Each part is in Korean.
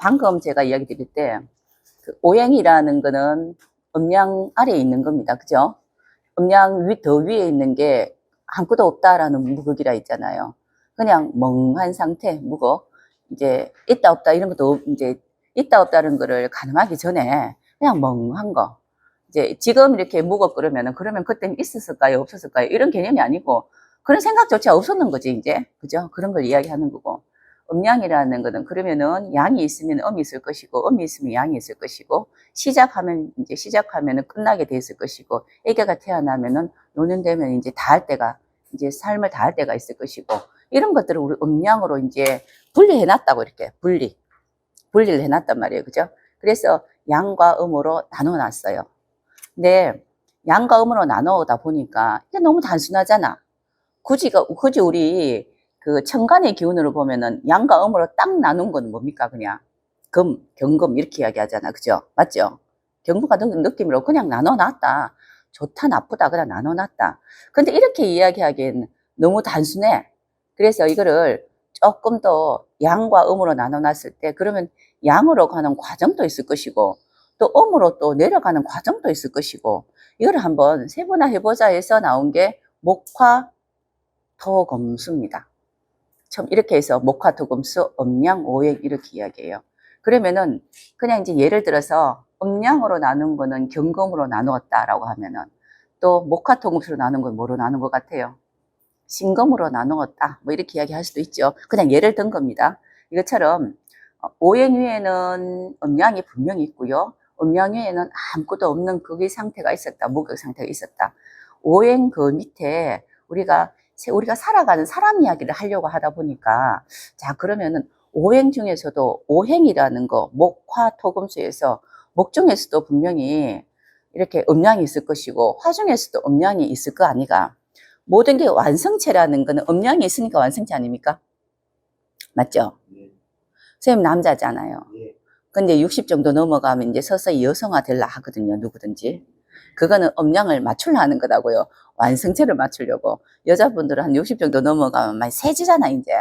방금 제가 이야기 드릴 때, 그 오행이라는 거는 음양 아래에 있는 겁니다. 그죠? 음양 더 위에 있는 게 아무것도 없다라는 무극이라 있잖아요. 그냥 멍한 상태, 무극. 이제 있다 없다 이런 것도 이제 있다 없다는 거를 가늠하기 전에 그냥 멍한 거. 이제 지금 이렇게 무극 그러면 그때는 있었을까요? 없었을까요? 이런 개념이 아니고 그런 생각조차 없었는 거지, 이제. 그죠? 그런 걸 이야기하는 거고. 음양이라는 거는 그러면은 양이 있으면 음이 있을 것이고 음이 있으면 양이 있을 것이고 시작하면은 끝나게 돼 있을 것이고 애기가 태어나면은 노년되면 이제 다할 때가 이제 삶을 다할 때가 있을 것이고 이런 것들을 우리 음양으로 이제 분리해 놨다고 이렇게 분리를 해 놨단 말이에요. 그죠? 그래서 양과 음으로 나눠 놨어요. 근데 양과 음으로 나눠다 보니까 이게 너무 단순하잖아. 굳이 우리 그 천간의 기운으로 보면은 양과 음으로 딱 나눈 건 뭡니까? 그냥 경금 이렇게 이야기하잖아. 그죠? 맞죠? 경금과 느낌으로 그냥 나눠놨다. 좋다 나쁘다 그냥 나눠놨다. 근데 이렇게 이야기하기엔 너무 단순해. 그래서 이거를 조금 더 양과 음으로 나눠놨을 때 그러면 양으로 가는 과정도 있을 것이고 또 음으로 또 내려가는 과정도 있을 것이고 이걸 한번 세분화해보자 해서 나온 게 목화 토금수입니다. 처음 이렇게 해서 목화 토금수 음양 오행 이렇게 이야기해요. 그러면은 그냥 이제 예를 들어서 음양으로 나눈 거는 경금으로 나누었다라고 하면은 또 목화 토금수로 나눈 건 뭐로 나눈 것 같아요? 신금으로 나누었다. 뭐 이렇게 이야기할 수도 있죠. 그냥 예를 든 겁니다. 이것처럼 오행 위에는 음양이 분명히 있고요. 음양 위에는 아무것도 없는 극의 상태가 있었다. 무극 상태가 있었다. 오행 그 밑에 우리가 살아가는 사람 이야기를 하려고 하다 보니까 자 그러면은 오행 중에서도 오행이라는 거 목화토금수에서 목 중에서도 분명히 이렇게 음양이 있을 것이고 화 중에서도 음양이 있을 거 아니가. 모든 게 완성체라는 거는 음양이 있으니까 완성체 아닙니까? 맞죠? 선생님 남자잖아요. 근데 60 정도 넘어가면 이제 서서히 여성화 되려 하거든요. 누구든지. 그거는 음양을 맞추려 하는 거라고요. 완성체를 맞추려고. 여자분들은 한 60 정도 넘어가면 많이 세지잖아, 이제.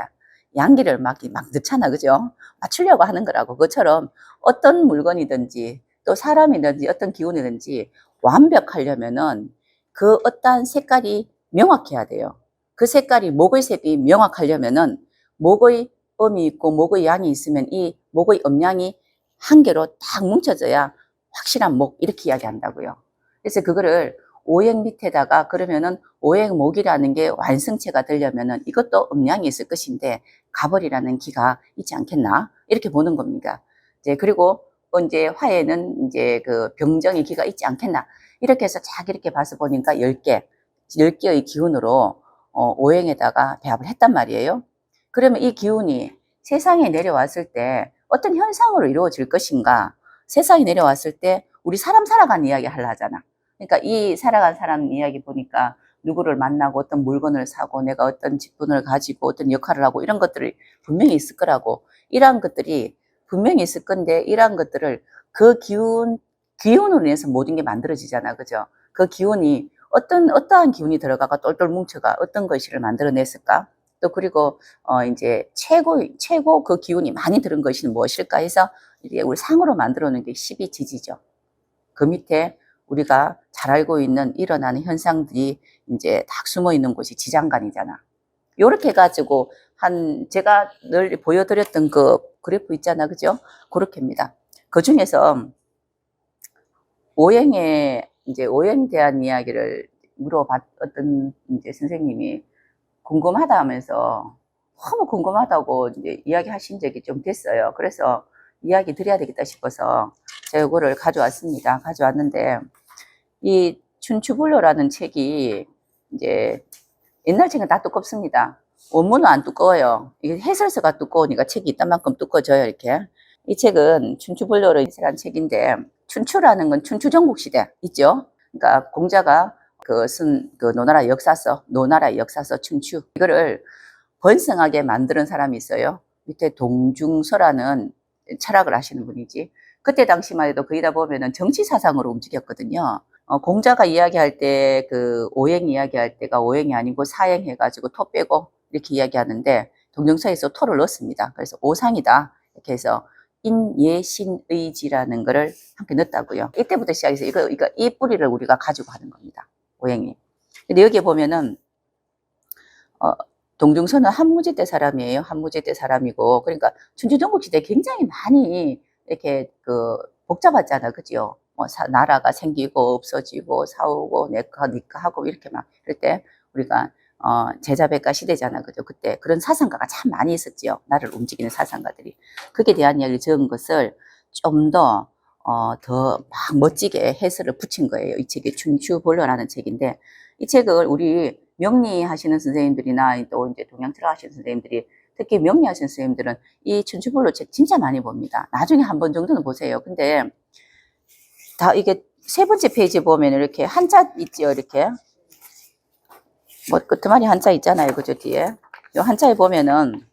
양기를 막 넣잖아, 그죠? 맞추려고 하는 거라고. 그것처럼 어떤 물건이든지 또 사람이든지 어떤 기운이든지 완벽하려면은 그 어떠한 색깔이 명확해야 돼요. 그 색깔이 목의 색이 명확하려면은 목의 음이 있고 목의 양이 있으면 이 목의 음양이 한 개로 딱 뭉쳐져야 확실한 목 이렇게 이야기한다고요. 그래서 그거를 오행 밑에다가 그러면은 오행목이라는 게 완성체가 되려면은 이것도 음양이 있을 것인데 가벌이라는 기가 있지 않겠나 이렇게 보는 겁니다. 이제 그리고 이제 화에는 이제 그 병정의 기가 있지 않겠나 이렇게 해서 쫙 이렇게 봐서 보니까 10개의 기운으로 오행에다가 배합을 했단 말이에요. 그러면 이 기운이 세상에 내려왔을 때 어떤 현상으로 이루어질 것인가? 세상에 내려왔을 때 우리 사람 살아가는 이야기 하려 하잖아. 그러니까 이 살아간 사람 이야기 보니까 누구를 만나고 어떤 물건을 사고 내가 어떤 직분을 가지고 어떤 역할을 하고 이런 것들이 분명히 있을 거라고. 이러한 것들이 분명히 있을 건데 이러한 것들을 그 기운으로 인해서 모든 게 만들어지잖아. 그죠? 그 기운이 어떠한 기운이 들어가가 똘똘 뭉쳐가 어떤 것을 만들어냈을까? 또 그리고 이제 최고 그 기운이 많이 들은 것이 무엇일까 해서 이게 우리 상으로 만들어 놓은 게 12지지죠. 그 밑에 우리가 잘 알고 있는 일어나는 현상들이 이제 딱 숨어 있는 곳이 지장간이잖아. 요렇게 해가지고 제가 늘 보여드렸던 그 그래프 있잖아. 그죠? 그렇게입니다. 그 중에서 오행에 대한 이야기를 물어봤던 이제 선생님이 궁금하다 하면서 너무 궁금하다고 이제 이야기하신 적이 좀 됐어요. 그래서 이야기 드려야 되겠다 싶어서 제가 이거를 가져왔습니다. 가져왔는데 이 춘추불로라는 책이 이제 옛날 책은 다 두껍습니다. 원문은 안 두꺼워요. 이게 해설서가 두꺼우니까 책이 이딴만큼 두꺼워져요. 이렇게. 이 책은 춘추불로를 한 책인데 춘추라는 건 춘추전국 시대 있죠. 그러니까 공자가 쓴 그 노나라 역사서 춘추 이거를 번성하게 만드는 사람이 있어요. 밑에 동중서라는 철학을 하시는 분이지. 그때 당시만 해도 거기다 보면은 정치 사상으로 움직였거든요. 공자가 이야기할 때 그 오행 이야기할 때가 오행이 아니고 사행 해가지고 토 빼고 이렇게 이야기하는데 동정서에서 토를 넣습니다. 그래서 오상이다 이렇게 해서 인예신의지라는 거를 함께 넣었다고요. 이때부터 시작해서 이 뿌리를 우리가 가지고 하는 겁니다. 오행이. 근데 여기에 보면은, 동중선은 한무제대 사람이에요. 한무제대 사람이고, 그러니까 춘추전국시대에 굉장히 많이 이렇게 복잡하잖아. 그죠? 나라가 생기고 없어지고 싸우고 내가 니가 하고 이렇게 막 이럴 때 우리가 제자백가 시대잖아. 그죠? 그때 그런 사상가가 참 많이 있었지요. 나를 움직이는 사상가들이. 그에 대한 이야기를 적은 것을 좀 더 막 멋지게 해설을 붙인 거예요. 이 책이 춘추본료라는 책인데, 이 책을 우리 명리하시는 선생님들이나 또 이제 동양철학 하시는 선생님들이, 특히 명리하시는 선생님들은 이 춘추본료 책 진짜 많이 봅니다. 나중에 한 번 정도는 보세요. 근데 다 이게 세 번째 페이지 보면 이렇게 한자 있죠. 이렇게 뭐 끝머리 한자 있잖아요. 그죠? 뒤에 요 한자에 보면은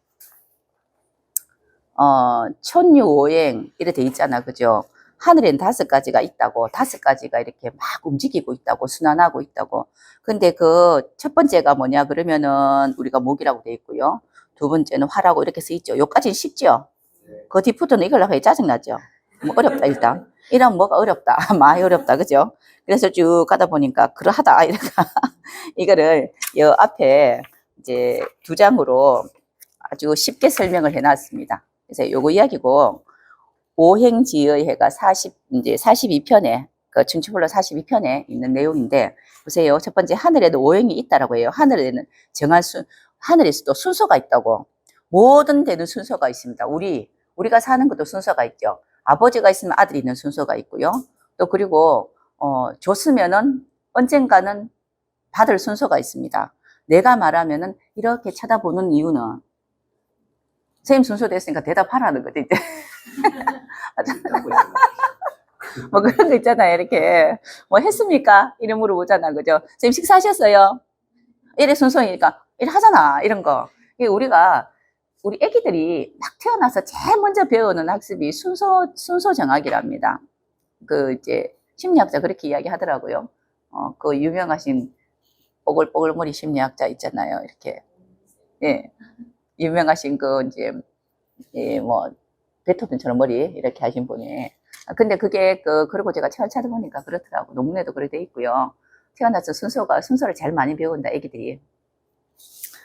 천유오행 이렇게 돼 있잖아. 그죠? 하늘엔 5가지가 있다고, 5가지가 이렇게 막 움직이고 있다고, 순환하고 있다고. 근데 그 첫 번째가 뭐냐 그러면은 우리가 목이라고 돼 있고요. 두 번째는 화라고 이렇게 써 있죠. 요까지는 쉽죠. 그 뒤부터는 이걸로 해 짜증나죠. 뭐 어렵다 일단. 이런 뭐가 어렵다. 많이 어렵다. 그죠? 그래서 쭉 가다 보니까 그러하다. 이렇게 이거를 요 앞에 이제 2장으로 아주 쉽게 설명을 해 놨습니다. 그래서 요거 이야기고, 오행지의 해가 42편에, 그 춘추본로 42편에 있는 내용인데, 보세요. 첫 번째, 하늘에도 오행이 있다라고 해요. 하늘에는 하늘에서도 순서가 있다고. 모든 데는 순서가 있습니다. 우리가 사는 것도 순서가 있죠. 아버지가 있으면 아들이 있는 순서가 있고요. 또 그리고, 줬으면은 언젠가는 받을 순서가 있습니다. 내가 말하면은 이렇게 쳐다보는 이유는, 선생님 순서 됐으니까 대답하라는 거지, 이제. 뭐 그런 거 있잖아요. 이렇게. 뭐 했습니까? 이런 물어보잖아. 그죠? 선생님 식사하셨어요? 이래 순서이니까, 이래 하잖아. 이런 거. 우리 애기들이 막 태어나서 제일 먼저 배우는 학습이 순서 정학이랍니다. 이제, 심리학자 그렇게 이야기 하더라고요. 그 유명하신 뽀글뽀글머리 심리학자 있잖아요. 이렇게. 예. 유명하신 이제, 예, 뭐, 베토벤처럼 머리 이렇게 하신 분이. 근데 그게 그리고 제가 책을 찾아보니까 그렇더라고. 논문에도 그렇게 돼 있고요. 태어나서 순서를 제일 많이 배운다, 애기들이.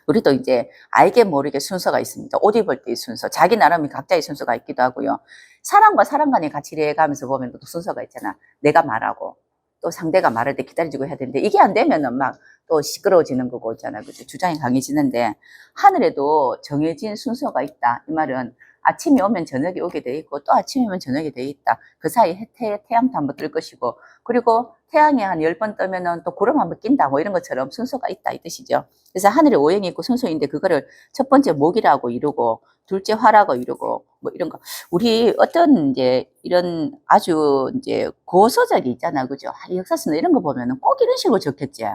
우리도 이제 알게 모르게 순서가 있습니다. 옷 입을 때의 순서, 자기 나름의 각자의 순서가 있기도 하고요. 사람과 사람 간의 같이 이래가면서 보면 또 순서가 있잖아. 내가 말하고 또 상대가 말할 때 기다려주고 해야 되는데, 이게 안 되면은 막 또 시끄러워지는 거고 있잖아. 그죠? 주장이 강해지는데, 하늘에도 정해진 순서가 있다. 이 말은 아침이 오면 저녁이 오게 돼 있고, 또 아침이 오면 저녁이 돼 있다. 그 사이에 태양도 한번 뜰 것이고, 그리고 태양이 한 10번 뜨면은 또 구름 한번 낀다. 뭐 이런 것처럼 순서가 있다. 이 뜻이죠. 그래서 하늘에 오행이 있고 순서인데, 그거를 첫 번째 목이라고 이루고, 둘째 화라고 이루고, 뭐 이런 거. 우리 어떤 이제 이런 아주 이제 고서적이 있잖아. 그죠? 역사서나 이런 거 보면은 꼭 이런 식으로 적혔지.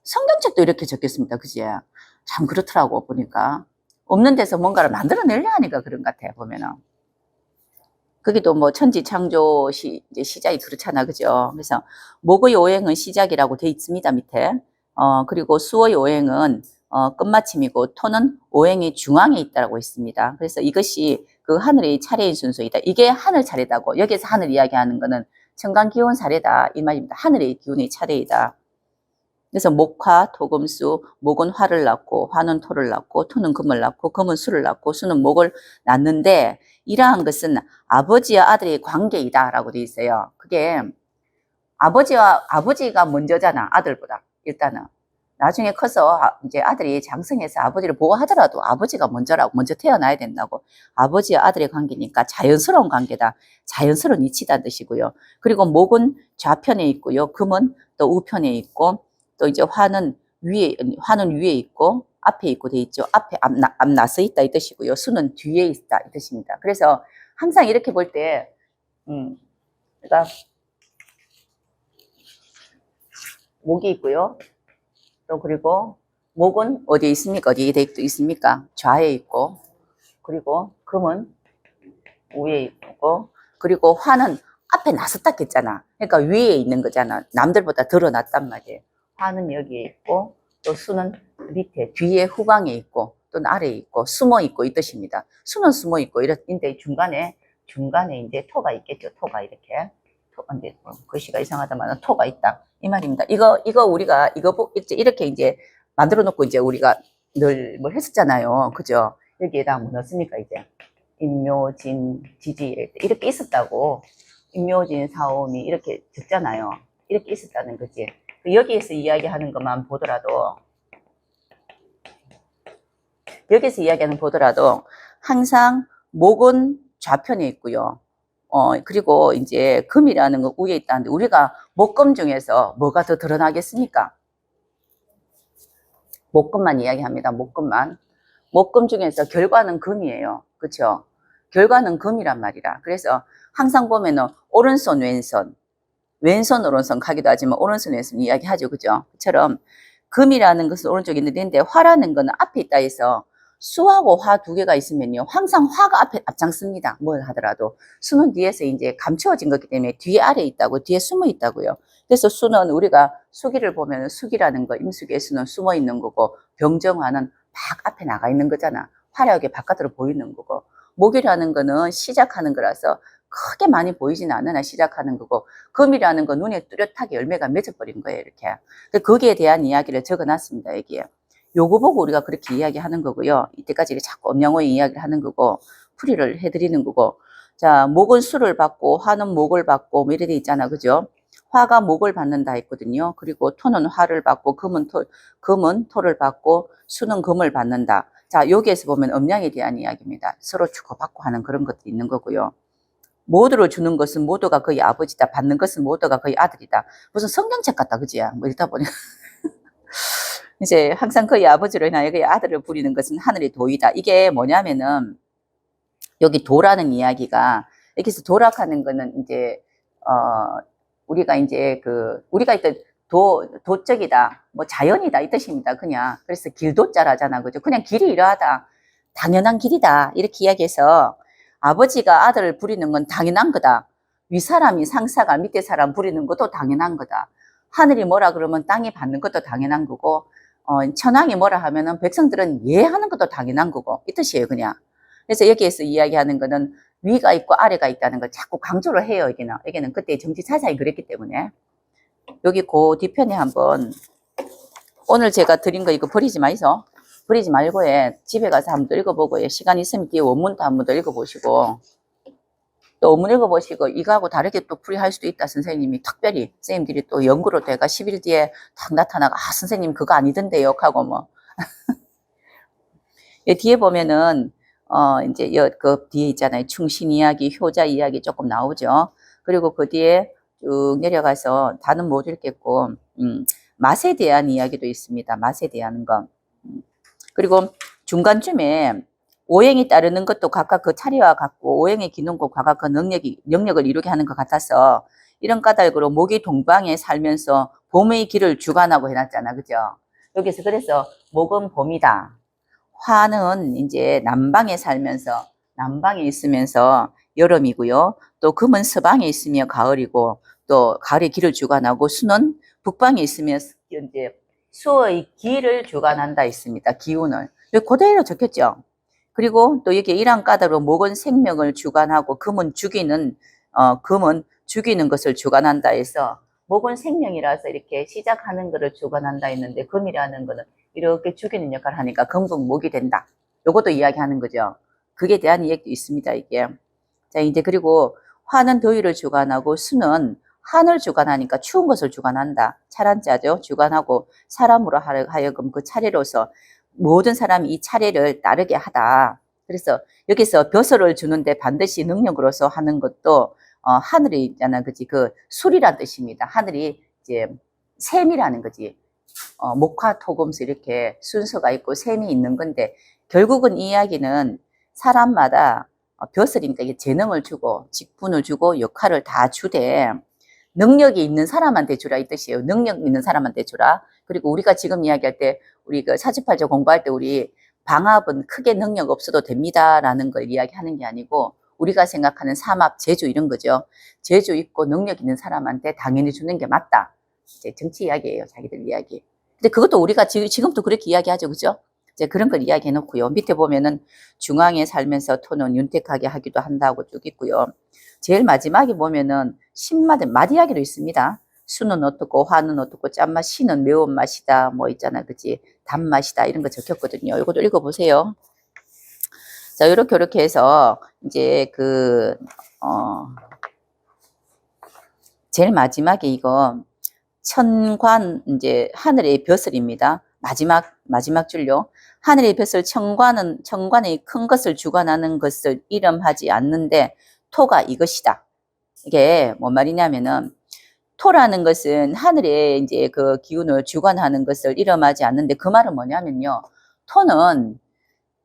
성경책도 이렇게 적겠습니다. 그지? 참 그렇더라고, 보니까. 없는 데서 뭔가를 만들어내려 하니까 그런 것 같아요, 보면은. 거기도 뭐 천지창조 이제 시작이 그렇잖아. 그죠? 그래서 목의 오행은 시작이라고 돼 있습니다, 밑에. 그리고 수의 오행은 끝마침이고, 토는 오행의 중앙에 있다고 있습니다. 그래서 이것이 그 하늘의 차례인 순서이다. 이게 하늘 차례다고. 여기에서 하늘 이야기하는 거는 천간기온 사례다. 이 말입니다. 하늘의 기운의 차례이다. 그래서 목화, 토금수, 목은 화를 낳고, 화는 토를 낳고, 토는 금을 낳고, 금은 수를 낳고, 수는 목을 낳는데, 이러한 것은 아버지와 아들의 관계이다라고 돼 있어요. 그게 아버지가 먼저잖아, 아들보다. 일단은. 나중에 커서 이제 아들이 장성해서 아버지를 보호하더라도 아버지가 먼저 태어나야 된다고. 아버지와 아들의 관계니까 자연스러운 관계다. 자연스러운 이치다는 뜻이고요. 그리고 목은 좌편에 있고요. 금은 또 우편에 있고, 또 이제 화는 위에 있고, 앞에 있고 돼 있죠. 앞에 앞나서 있다 이 뜻이고요. 수는 뒤에 있다 이 뜻입니다. 그래서 항상 이렇게 볼 때, 그러니까 목이 있고요. 또 그리고 목은 어디에 있습니까? 어디에 있습니까? 좌에 있고, 그리고 금은 위에 있고, 그리고 화는 앞에 나섰다 했잖아. 그러니까 위에 있는 거잖아. 남들보다 드러났단 말이에요. 화는 여기에 있고, 또 수는 밑에 뒤에 후광에 있고, 또는 아래에 있고, 숨어 있고 이 뜻입니다. 수는 숨어 있고 이런데 중간에 중간에 이제 토가 있겠죠. 토가 이렇게. 이제 글씨가 이상하다만 토가 있다. 이 말입니다. 이거 우리가, 이렇게 이제 만들어 놓고 이제 우리가 늘 뭘 했었잖아요. 그죠? 여기에다 뭐 넣습니까, 이제? 임묘진, 지지, 이렇게 있었다고. 임묘진, 사오미, 이렇게 적잖아요. 이렇게 있었다는 거지. 여기에서 이야기하는 것만 보더라도, 항상 목은 좌편에 있고요. 그리고 이제 금이라는 거 위에 있다는데, 우리가 목금 중에서 뭐가 더 드러나겠습니까? 목금만 이야기합니다. 목금만. 목금 중에서 결과는 금이에요. 그렇죠? 결과는 금이란 말이라. 그래서 항상 보면은 오른손, 왼손, 오른손 가기도 하지만 오른손, 왼손 이야기하죠. 그죠? 그처럼 금이라는 것은 오른쪽에 있는데 화라는 거는 앞에 있다 해서 수하고 화 두 개가 있으면요. 항상 화가 앞에 앞장섭니다. 뭘 하더라도. 수는 뒤에서 이제 감추어진 거기 때문에 뒤에 아래에 있다고, 뒤에 숨어 있다고요. 그래서 수는 우리가 수기를 보면 수기라는 거, 임수기의 수는 숨어 있는 거고, 병정화는 막 앞에 나가 있는 거잖아. 화려하게 바깥으로 보이는 거고. 목이라는 거는 시작하는 거라서 크게 많이 보이진 않으나 시작하는 거고, 금이라는 건 눈에 뚜렷하게 열매가 맺어버린 거예요, 이렇게. 거기에 대한 이야기를 적어놨습니다, 여기에. 요거 보고 우리가 그렇게 이야기하는 거고요. 이때까지 자꾸 음양오의 이야기를 하는 거고, 풀이를 해드리는 거고. 자, 목은 수를 받고, 화는 목을 받고, 뭐 이래 돼 있잖아, 그죠? 화가 목을 받는다 했거든요. 그리고 토는 화를 받고, 금은 토를 받고, 수는 금을 받는다. 자, 여기에서 보면 음양에 대한 이야기입니다. 서로 주고받고 하는 그런 것도 있는 거고요. 모두를 주는 것은 모두가 거의 아버지다. 받는 것은 모두가 거의 아들이다. 무슨 성경책 같다, 그지? 뭐 읽다 보니. 이제 항상 거의 아버지로 인하여 거의 아들을 부리는 것은 하늘의 도이다. 이게 뭐냐면은, 여기 도라는 이야기가, 여기서 도락하는 거는 이제, 우리가 이제 우리가 있던 도적이다, 뭐 자연이다, 이 뜻입니다. 그냥. 그래서 길도자라잖아. 그죠? 그냥 길이 이러하다. 당연한 길이다. 이렇게 이야기해서, 아버지가 아들을 부리는 건 당연한 거다. 윗사람이 상사가 밑에 사람 부리는 것도 당연한 거다. 하늘이 뭐라 그러면 땅이 받는 것도 당연한 거고, 천황이 뭐라 하면은 백성들은 예하는 것도 당연한 거고, 이 뜻이에요, 그냥. 그래서 여기에서 이야기하는 거는 위가 있고 아래가 있다는 걸 자꾸 강조를 해요, 여기는 그때 정치 사상이 그랬기 때문에. 여기 그 뒤편에 한번, 오늘 제가 드린 거 이거 버리지 마이소. 버리지 말고 집에 가서 한번 더 읽어보고, 시간 있으면 뒤에 원문도 한번 더 읽어보시고, 또 원문 읽어보시고, 이거하고 다르게 또 풀이할 수도 있다, 선생님이. 특별히, 선생님들이 또 연구로 돼가 10일 뒤에 탁 나타나가, 선생님 그거 아니던데요, 하고 뭐. 뒤에 보면은, 이제, 그 뒤에 있잖아요. 충신 이야기, 효자 이야기 조금 나오죠. 그리고 그 뒤에 쭉 내려가서, 다는 못 읽겠고, 맛에 대한 이야기도 있습니다. 맛에 대한 거. 그리고 중간쯤에 오행이 따르는 것도 각각 그 차례와 같고, 오행의 기능과 각각 그 능력을 이루게 하는 것 같아서, 이런 까닭으로 목이 동방에 살면서 봄의 길을 주관하고 해놨잖아. 그죠? 여기서 그래서 목은 봄이다. 화는 이제 남방에 살면서, 남방에 있으면서 여름이고요. 또 금은 서방에 있으며 가을이고, 또 가을의 길을 주관하고, 수는 북방에 있으며 이제 수의 길을 주관한다 있습니다. 기운을. 여기 그대로 적혔죠. 그리고 또 여기 이런 까닭으로 목은 생명을 주관하고, 금은 죽이는 것을 주관한다 해서, 목은 생명이라서 이렇게 시작하는 것을 주관한다 했는데, 금이라는 거는 이렇게 죽이는 역할을 하니까 금극목이 된다. 요것도 이야기하는 거죠. 그게 대한 이야기도 있습니다, 이게. 자, 이제 그리고 화는 더위를 주관하고, 수는 한을 주관하니까 추운 것을 주관한다. 차란자죠. 주관하고, 사람으로 하여금 그 차례로서 모든 사람이 이 차례를 따르게 하다. 그래서 여기서 벼슬을 주는데 반드시 능력으로서 하는 것도, 하늘이 있잖아. 그지? 술이란 뜻입니다. 하늘이 이제 셈이라는 거지. 목화, 토금수 이렇게 순서가 있고 셈이 있는 건데, 결국은 이 이야기는 사람마다 벼슬이니까 이게 재능을 주고 직분을 주고 역할을 다 주되, 능력이 있는 사람한테 주라 이 뜻이에요. 능력 있는 사람한테 주라. 그리고 우리가 지금 이야기할 때, 우리 사주팔자 공부할 때 우리 방합은 크게 능력 없어도 됩니다라는 걸 이야기하는 게 아니고, 우리가 생각하는 삼합, 재주 이런 거죠. 재주 있고 능력 있는 사람한테 당연히 주는 게 맞다. 이제 정치 이야기예요, 자기들 이야기. 근데 그것도 우리가 지금도 그렇게 이야기하죠, 그죠? 이제 그런 걸 이야기해 놓고요. 밑에 보면은 중앙에 살면서 토는 윤택하게 하기도 한다고 쭉 있고요. 제일 마지막에 보면은 신맛의 맛 이야기도 있습니다. 수는 어떻고 화는 어떻고 짠맛, 시는 매운맛이다 뭐 있잖아, 그치? 단맛이다 이런 거 적혔거든요. 이것도 읽어보세요. 자, 이렇게 해서 이제 제일 마지막에 이거 천관, 이제 하늘의 벼슬입니다. 마지막 줄요. 하늘의 벼슬 천관의 큰 것을 주관하는 것을 이름하지 않는데 토가 이것이다. 이게 뭔 말이냐면은 토라는 것은 하늘의 이제 그 기운을 주관하는 것을 이름하지 않는데 그 말은 뭐냐면요. 토는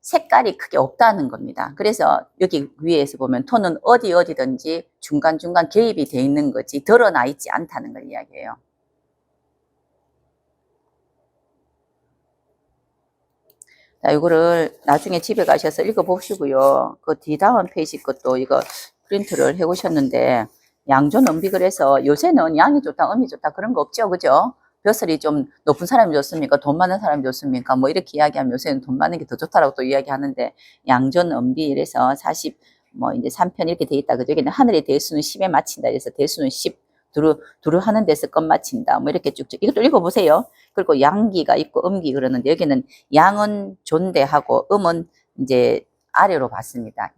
색깔이 크게 없다는 겁니다. 그래서 여기 위에서 보면 토는 어디든지 중간중간 개입이 돼 있는 거지 드러나 있지 않다는 걸 이야기해요. 자, 이거를 나중에 집에 가셔서 읽어보시고요. 그 뒤다음 페이지 것도 이거 프린트를 해 오셨는데 양존 음비 그래서 요새는 양이 좋다, 음이 좋다 그런 거 없죠, 그죠? 벼슬이 좀 높은 사람이 좋습니까? 돈 많은 사람이 좋습니까? 뭐 이렇게 이야기하면 요새는 돈 많은 게 더 좋다라고 또 이야기하는데 양존 음비 이래서 40 뭐 이제 3편 이렇게 돼 있다. 그죠? 여기는 하늘의 대수는 10에 맞힌다. 그래서 대수는 10 두루 하는 데서 껌 맞힌다. 뭐 이렇게 쭉쭉 이것도 읽어보세요. 그리고 양기가 있고 음기 그러는데 여기는 양은 존대하고 음은 이제 아래로 봤습니다.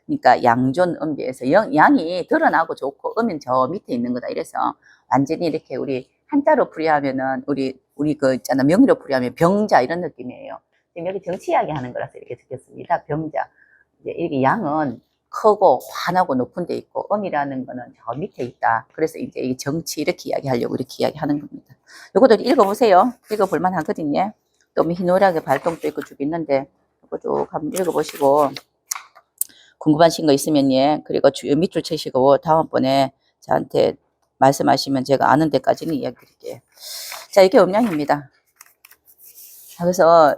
그러니까 양존 음비에서 양이 드러나고 좋고 음은 저 밑에 있는 거다. 이래서 완전히 이렇게 우리 한자로 풀이하면은 우리 그 있잖아 명의로 풀이하면 병자 이런 느낌이에요. 지금 여기 정치 이야기 하는 거라서 이렇게 적혔습니다. 병자. 이제 이게 양은 크고 환하고 높은 데 있고 음이라는 거는 저 밑에 있다. 그래서 이제 이 정치 이렇게 이야기하려고 이렇게 이야기하는 겁니다. 요것도 읽어보세요. 읽어볼만 하거든요. 또 희노애락의 발동도 있고 쭉 있는데 이거 쭉 한번 읽어보시고 궁금하신 거 있으면 예 그리고 밑줄 치시고 다음번에 저한테 말씀하시면 제가 아는 데까지는 이야기 드릴게요. 자, 이게 음양입니다. 그래서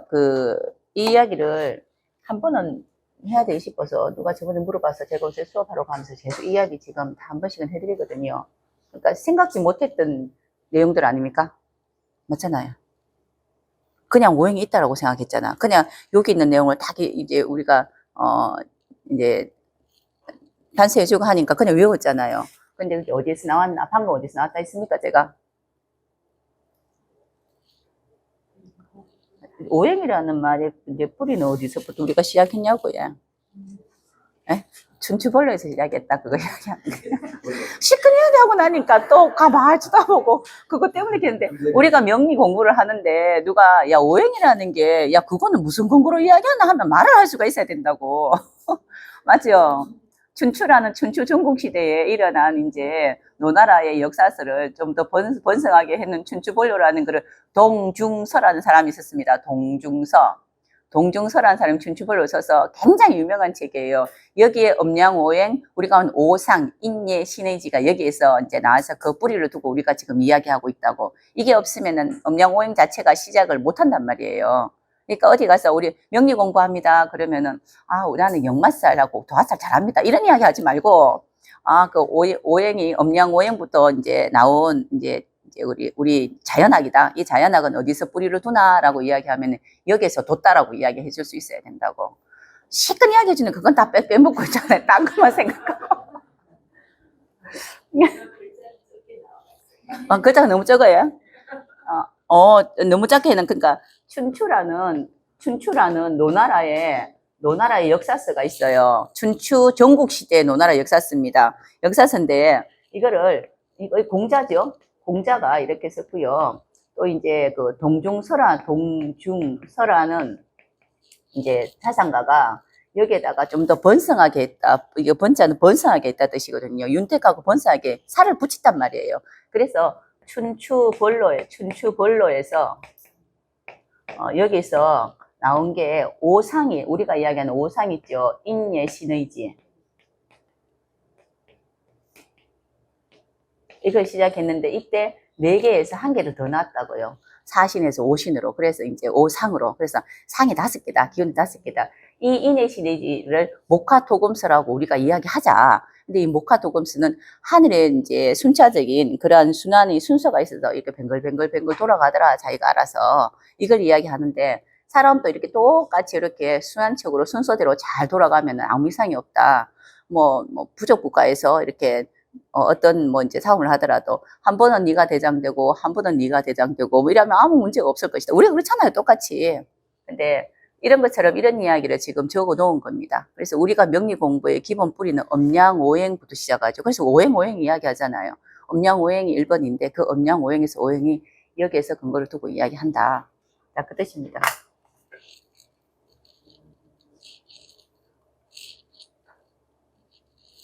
이 이야기를 한 번은 해야 되고 싶어서 누가 저번에 물어봐서 제가 어제 수업하러 가면서 계속 이야기 지금 한 번씩은 해드리거든요. 그러니까 생각지 못했던 내용들 아닙니까? 맞잖아요. 그냥 오행이 있다라고 생각했잖아. 그냥 여기 있는 내용을 다 이제 우리가 이제 단수해주고 하니까 그냥 외웠잖아요. 근데 그게 어디에서 나왔나? 방금 어디서 나왔다 했습니까, 제가? 오행이라는 말의 이제 뿌리는 어디서부터 우리가 시작했냐고요. 예? 춘추벌로에서 시작했다, 그거 이야기하는 거예요. 시끄러워 하고 나니까 또 가만히 쳐다보고, 그것 때문에 했는데, 우리가 명리 공부를 하는데, 누가, 야, 오행이라는 게, 야, 그거는 무슨 근거로 이야기하나 하면 말을 할 수가 있어야 된다고. 맞죠? 춘추라는 춘추 전국시대에 일어난 이제 노나라의 역사서를 좀 더 번성하게 했는 춘추벌로라는 그런 동중서라는 사람이 있었습니다. 동중서라는 사람이 춘추벌로 써서 굉장히 유명한 책이에요. 여기에 음양오행, 우리가 오상, 인예, 신의지가 여기에서 이제 나와서 그 뿌리를 두고 우리가 지금 이야기하고 있다고. 이게 없으면은 음양오행 자체가 시작을 못 한단 말이에요. 그러니까 어디 가서 우리 명리 공부합니다. 그러면은, 나는 역마살하고 도화살 잘합니다. 이런 이야기 하지 말고, 그 오행이, 음양오행부터 이제 나온 이제 우리 자연학이다. 이 자연학은 어디서 뿌리를 두나라고 이야기하면 여기에서 뒀다라고 이야기해 줄 수 있어야 된다고. 시큰 이야기 해주는 그건 다 빼먹고 있잖아요. 딴 것만 생각하고. 글자가 너무 적어요. 너무 작게 해는 그러니까 춘추라는 노나라의 역사서가 있어요. 춘추 전국시대 노나라 역사서입니다. 역사서인데 이거 공자죠. 공자가 이렇게 썼고요. 또 이제 그 동중서라는 이제 사상가가 여기에다가 좀 더 번성하게 했다. 이게 번자는 번성하게 했다 뜻이거든요. 윤택하고 번성하게 살을 붙였단 말이에요. 그래서 춘추벌로에서 여기서 나온 게 오상이, 우리가 이야기하는 오상 있죠. 인예, 신의지. 이걸 시작했는데 이때 4개에서 1개를 더 나왔다고요. 사신에서 오신으로. 그래서 이제 오상으로. 그래서 상이 5개다. 기운이 5개다. 이 인예, 신의지를 목화토금서라고 우리가 이야기하자. 근데 이 목화토금서는 하늘에 이제 순차적인 그러한 순환의 순서가 있어서 이렇게 뱅글뱅글 돌아가더라. 자기가 알아서. 이걸 이야기하는데 사람도 이렇게 똑같이 이렇게 순환적으로 순서대로 잘 돌아가면 아무 이상이 없다. 뭐 부족 국가에서 이렇게 어떤 뭐 이제 사업을 하더라도 한 번은 네가 대장되고 한 번은 네가 대장되고 뭐 이러면 아무 문제가 없을 것이다. 우리가 그렇잖아요, 똑같이. 근데 이런 것처럼 이런 이야기를 지금 적어 놓은 겁니다. 그래서 우리가 명리 공부의 기본 뿌리는 음양오행부터 시작하죠. 그래서 오행 이야기 하잖아요. 음양오행이 1번인데 그 음양오행에서 오행이 여기에서 근거를 두고 이야기한다. 자, 그 뜻입니다.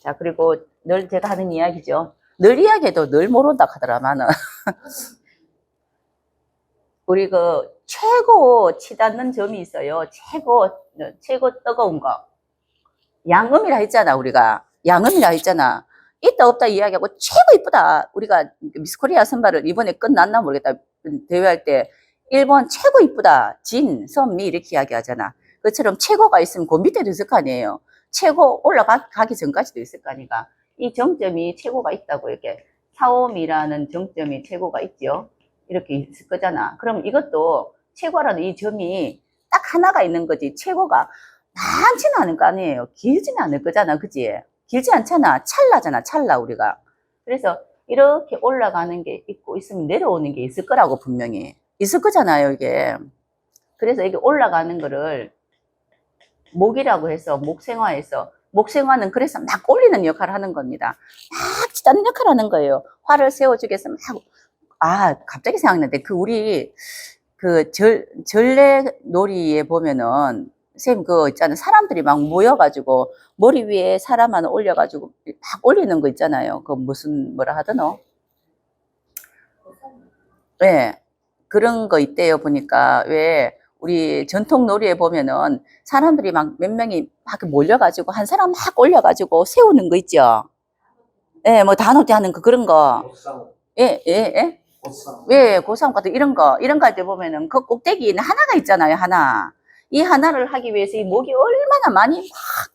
자, 그리고 늘 제가 하는 이야기죠. 늘 이야기해도 늘 모른다 하더라마는. 우리 그 최고 치닫는 점이 있어요. 최고 뜨거운 거. 양음이라 했잖아, 우리가. 양음이라 했잖아. 있다 없다 이야기하고 최고 이쁘다. 우리가 미스코리아 선발을 이번에 끝났나 모르겠다. 대회할 때 일본 최고 이쁘다. 진, 선미 이렇게 이야기하잖아. 그처럼 최고가 있으면 그 밑에도 있을 거 아니에요. 최고 올라가기 전까지도 있을 거 아니까. 이 정점이 최고가 있다고 이렇게 사옴이라는 정점이 최고가 있죠. 이렇게 있을 거잖아. 그럼 이것도 최고라는 이 점이 딱 하나가 있는 거지. 최고가 많지는 않을 거 아니에요. 길지는 않을 거잖아. 그지? 길지 않잖아. 찰나잖아. 찰나 우리가. 그래서 이렇게 올라가는 게 있고 있으면 내려오는 게 있을 거라고 분명히. 있을 거잖아요. 이게. 그래서 이게 올라가는 거를 목이라고 해서 목생화해서 목생화는 그래서 막 올리는 역할을 하는 겁니다. 막 치닫는 역할을 하는 거예요. 화를 세워주기 위해서 막 갑자기 생각났는데 우리 전래 놀이에 보면은 선생님 그 있잖아요. 사람들이 막 모여가지고 머리 위에 사람 하나 올려가지고 막 올리는 거 있잖아요. 그 무슨 뭐라 하더노? 네, 그런 거 있대요. 보니까 왜 우리 전통 놀이에 보면은 사람들이 막 몇 명이 막 몰려가지고 한 사람 막 올려가지고 세우는 거 있죠. 예, 뭐 단오티 하는 그런 거. 예, 예, 예. 왜 고사원 같은 이런 거 할 때 보면은 그 꼭대기에는 하나가 있잖아요. 하나. 이 하나를 하기 위해서 이 목이 얼마나 많이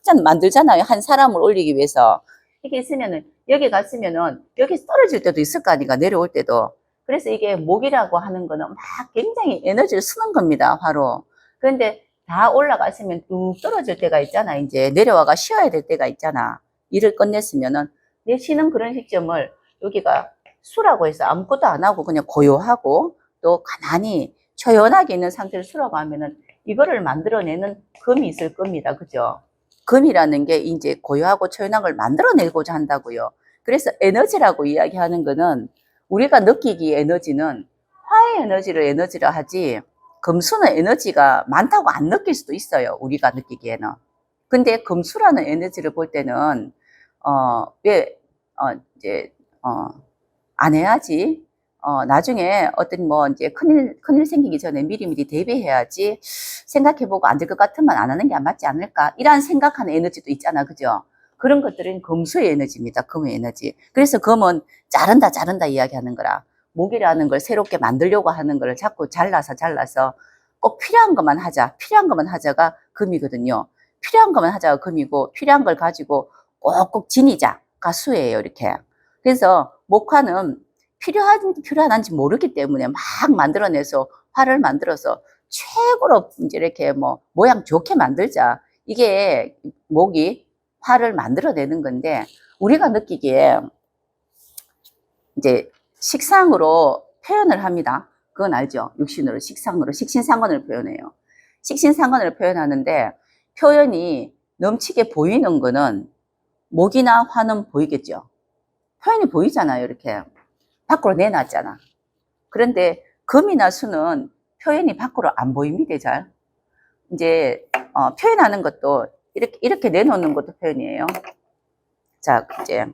막 만들잖아요. 한 사람을 올리기 위해서. 이게 있으면은 여기 갔으면은 여기 떨어질 때도 있을 거 아니까 내려올 때도. 그래서 이게 목이라고 하는 거는 막 굉장히 에너지를 쓰는 겁니다. 바로. 그런데 다 올라갔으면 뚝 떨어질 때가 있잖아. 이제 내려와가 쉬어야 될 때가 있잖아. 일을 끝냈으면은 내 쉬는 그런 시점을 여기가 수라고 해서 아무것도 안 하고 그냥 고요하고 또 가만히 조연하게 있는 상태를 수라고 하면은 이거를 만들어내는 금이 있을 겁니다. 그죠? 금이라는 게 이제 고요하고 조연한 걸 만들어내고자 한다고요. 그래서 에너지라고 이야기하는 거는 우리가 느끼기에 에너지는 화의 에너지를 에너지라 하지 금수는 에너지가 많다고 안 느낄 수도 있어요. 우리가 느끼기에는. 근데 금수라는 에너지를 볼 때는 왜 이제 안 해야지. 나중에 어떤 뭐 이제 큰일 생기기 전에 미리미리 대비해야지 생각해보고 안 될 것 같으면 안 하는 게 안 맞지 않을까. 이런 생각하는 에너지도 있잖아. 그죠? 그런 것들은 금수의 에너지입니다. 금의 에너지. 그래서 금은 자른다 이야기하는 거라. 목이라는 걸 새롭게 만들려고 하는 거를 자꾸 잘라서 꼭 필요한 것만 하자. 필요한 것만 하자가 금이거든요. 필요한 것만 하자가 금이고 필요한 걸 가지고 꼭꼭 지니자가 수예요. 이렇게. 그래서 목화는 필요한지 모르기 때문에 막 만들어내서 화를 만들어서 최고로 이제 이렇게 뭐 모양 좋게 만들자. 이게 목이 화를 만들어내는 건데 우리가 느끼기에 이제 식상으로 표현을 합니다. 그건 알죠? 육신으로 식상으로 식신상관을 표현해요. 식신상관을 표현하는데 표현이 넘치게 보이는 거는 목이나 화는 보이겠죠. 표현이 보이잖아요. 이렇게 밖으로 내놨잖아. 그런데 금이나 수는 표현이 밖으로 안 보입니다. 잘. 이제 표현하는 것도 이렇게 내놓는 것도 표현이에요. 자, 이제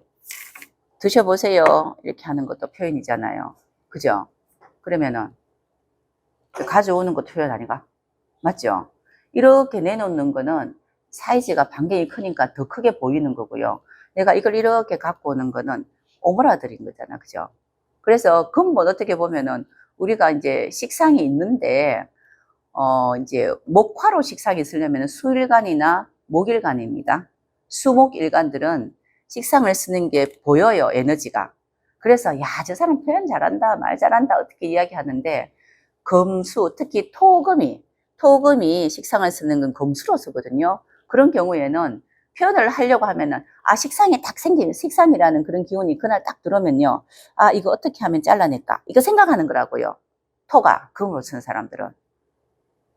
드셔보세요. 이렇게 하는 것도 표현이잖아요. 그죠? 그러면은 가져오는 것도 표현 아닌가? 맞죠? 이렇게 내놓는 거는 사이즈가 반경이 크니까 더 크게 보이는 거고요. 내가 이걸 이렇게 갖고 오는 거는 오므라들인 거잖아. 그죠? 그래서 근본 어떻게 보면은 우리가 이제 식상이 있는데, 이제 목화로 식상이 쓰려면 수일간이나 목일간입니다. 수목일간들은 식상을 쓰는 게 보여요. 에너지가. 그래서 야, 저 사람 표현 잘한다, 말 잘한다 어떻게 이야기하는데 금수, 특히 토금이 식상을 쓰는 건 금수로 쓰거든요. 그런 경우에는 표현을 하려고 하면은, 식상이 딱 생기면, 식상이라는 그런 기운이 그날 딱 들어오면요. 이거 어떻게 하면 잘라낼까? 이거 생각하는 거라고요. 토가, 금으로 쓰는 사람들은.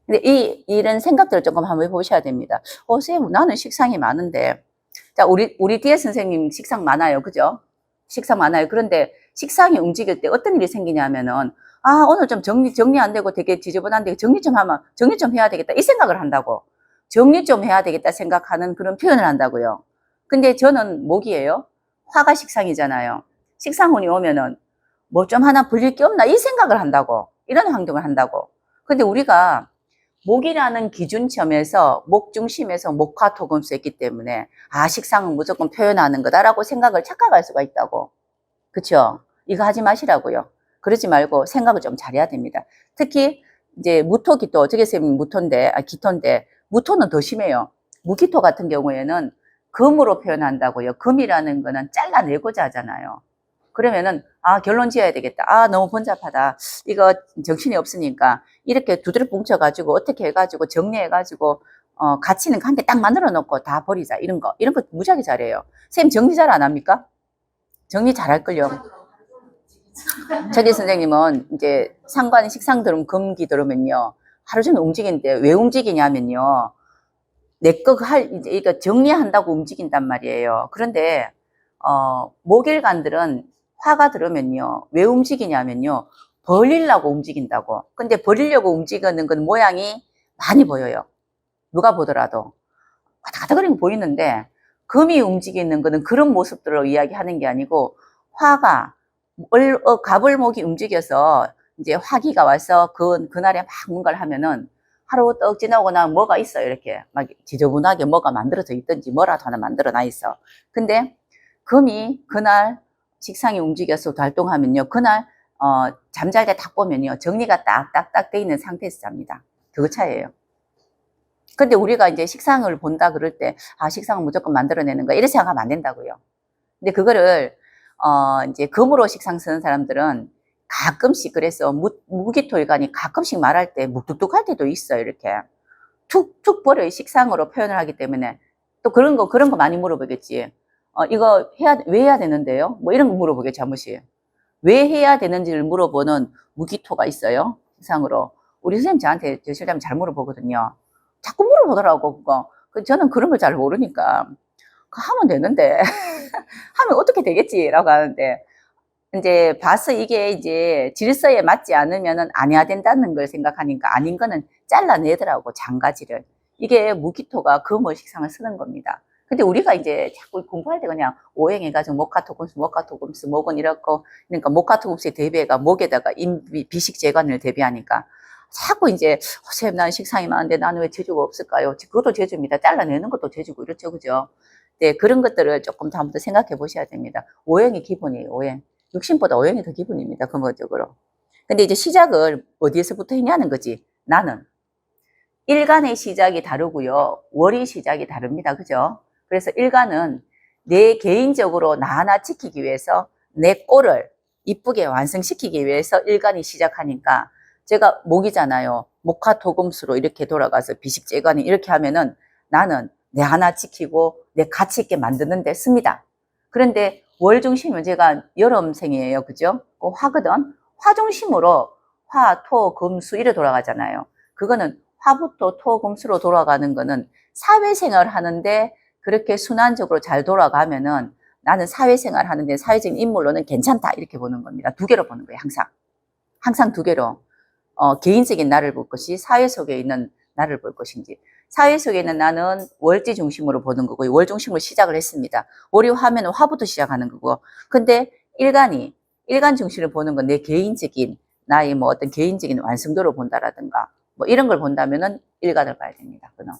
근데 이런 생각들을 조금 한번 해보셔야 됩니다. 선생님, 나는 식상이 많은데. 자, 우리 뒤에 선생님 식상 많아요. 그죠? 식상 많아요. 그런데 식상이 움직일 때 어떤 일이 생기냐면은, 오늘 좀 정리 안 되고 되게 지저분한데 정리 좀 해야 되겠다. 이 생각을 한다고. 정리 좀 해야 되겠다 생각하는 그런 표현을 한다고요. 근데 저는 목이에요. 화가 식상이잖아요. 식상운이 오면은 뭐 좀 하나 불릴 게 없나 이 생각을 한다고. 이런 환경을 한다고. 근데 우리가 목이라는 기준점에서 목 중심에서 목화토금수 했기 때문에 식상은 무조건 표현하는 거다라고 생각을 착각할 수가 있다고. 그쵸? 이거 하지 마시라고요. 그러지 말고 생각을 좀 잘해야 됩니다. 특히 이제 무토, 기토, 어떻게 쓰면 기토인데 무토는 더 심해요. 무기토 같은 경우에는 금으로 표현한다고요. 금이라는 거는 잘라내고자 하잖아요. 그러면은 결론 지어야 되겠다. 너무 번잡하다. 이거 정신이 없으니까 이렇게 두드려 뭉쳐가지고 어떻게 해가지고 정리해가지고 가치는 한 개 딱 만들어 놓고 다 버리자. 이런 거 무지하게 잘해요. 선생님 정리 잘 안 합니까? 정리 잘할걸요. 저기 선생님은 이제 상관 식상 들으면 금기 들으면요. 하루 종일 움직이는데 왜 움직이냐면요. 내 거 이제 이거 정리한다고 움직인단 말이에요. 그런데 목일간들은 화가 들으면요. 왜 움직이냐면요. 버리려고 움직인다고. 근데 버리려고 움직이는 건 모양이 많이 보여요. 누가 보더라도. 다다그리고 보이는데 금이 움직이는 거는 그런 모습들로 이야기하는 게 아니고 화가 가불목이 움직여서 이제 화기가 와서 그날에 막 뭔가를 하면은 하루 떡 지나거나 뭐가 있어요. 이렇게 막 지저분하게 뭐가 만들어져 있든지 뭐라도 하나 만들어 놔 있어. 근데 금이 그날 식상이 움직여서 활동하면요. 그날 잠잘 때 딱 보면요. 정리가 딱딱딱 돼 있는 상태에서 잡니다. 그 차이예요. 근데 우리가 이제 식상을 본다 그럴 때 식상을 무조건 만들어내는 거야. 이렇게 생각하면 안 된다고요. 근데 그거를 이제 금으로 식상 쓰는 사람들은 가끔씩 그래서 무기토일간이 가끔씩 말할 때 묵뚝뚝할 때도 있어요. 이렇게 툭툭 버려 식상으로 표현을 하기 때문에 또 그런 거 많이 물어보겠지. 이거 왜 해야 되는데요? 뭐 이런 거 물어보겠지, 한 번씩. 왜 해야 되는지를 물어보는 무기토가 있어요. 식상으로. 우리 선생님 저한테 저 실장님 잘 물어보거든요. 자꾸 물어보더라고, 그거. 저는 그런 걸 잘 모르니까. 하면 되는데. 하면 어떻게 되겠지라고 하는데. 이제 봐서 이게 이제 질서에 맞지 않으면은 안 해야 된다는 걸 생각하니까 아닌 거는 잘라내더라고, 장가지를. 이게 무기토가 금을 식상을 쓰는 겁니다. 근데 우리가 이제 자꾸 공부할 때 그냥 오행해가지고 목화토금수, 목은 이렇고, 그러니까 목화토금수의 대비가 목에다가 비식 재관을 대비하니까 자꾸 이제 선생님 난 식상이 많은데 나는 왜 재주가 없을까요? 그것도 재주입니다. 잘라내는 것도 재주고 이렇죠, 그죠? 네, 그런 것들을 조금 더 한번 생각해 보셔야 됩니다. 오행이 기본이에요, 오행. 육신보다 오행이 더 기본입니다, 근본적으로. 근데 이제 시작을 어디에서부터 했냐는 거지. 나는 일간의 시작이 다르고요, 월의 시작이 다릅니다, 그죠? 그래서 일간은 내 개인적으로 나 하나 지키기 위해서 내 꼴을 이쁘게 완성시키기 위해서 일간이 시작하니까 제가 목이잖아요. 목화토금수로 이렇게 돌아가서 비식재관이 이렇게 하면은 나는 내 하나 지키고 내 가치 있게 만드는 데 씁니다. 그런데 월 중심은 제가 여름생이에요. 그죠? 화거든. 화 중심으로 화, 토, 금, 수 이래 돌아가잖아요. 그거는 화부터 토, 금, 수로 돌아가는 거는 사회생활 하는데 그렇게 순환적으로 잘 돌아가면은 나는 사회생활 하는데 사회적인 인물로는 괜찮다 이렇게 보는 겁니다. 두 개로 보는 거예요. 항상 두 개로. 개인적인 나를 볼 것이 사회 속에 있는 나를 볼 것인지. 사회 속에 있는 나는 월지 중심으로 보는 거고 월 중심으로 시작을 했습니다. 월이 화면은 화부터 시작하는 거고. 근데 일간 중심으로 보는 건 내 개인적인 나의 뭐 어떤 개인적인 완성도로 본다라든가 뭐 이런 걸 본다면은 일간을 봐야 됩니다. 그는.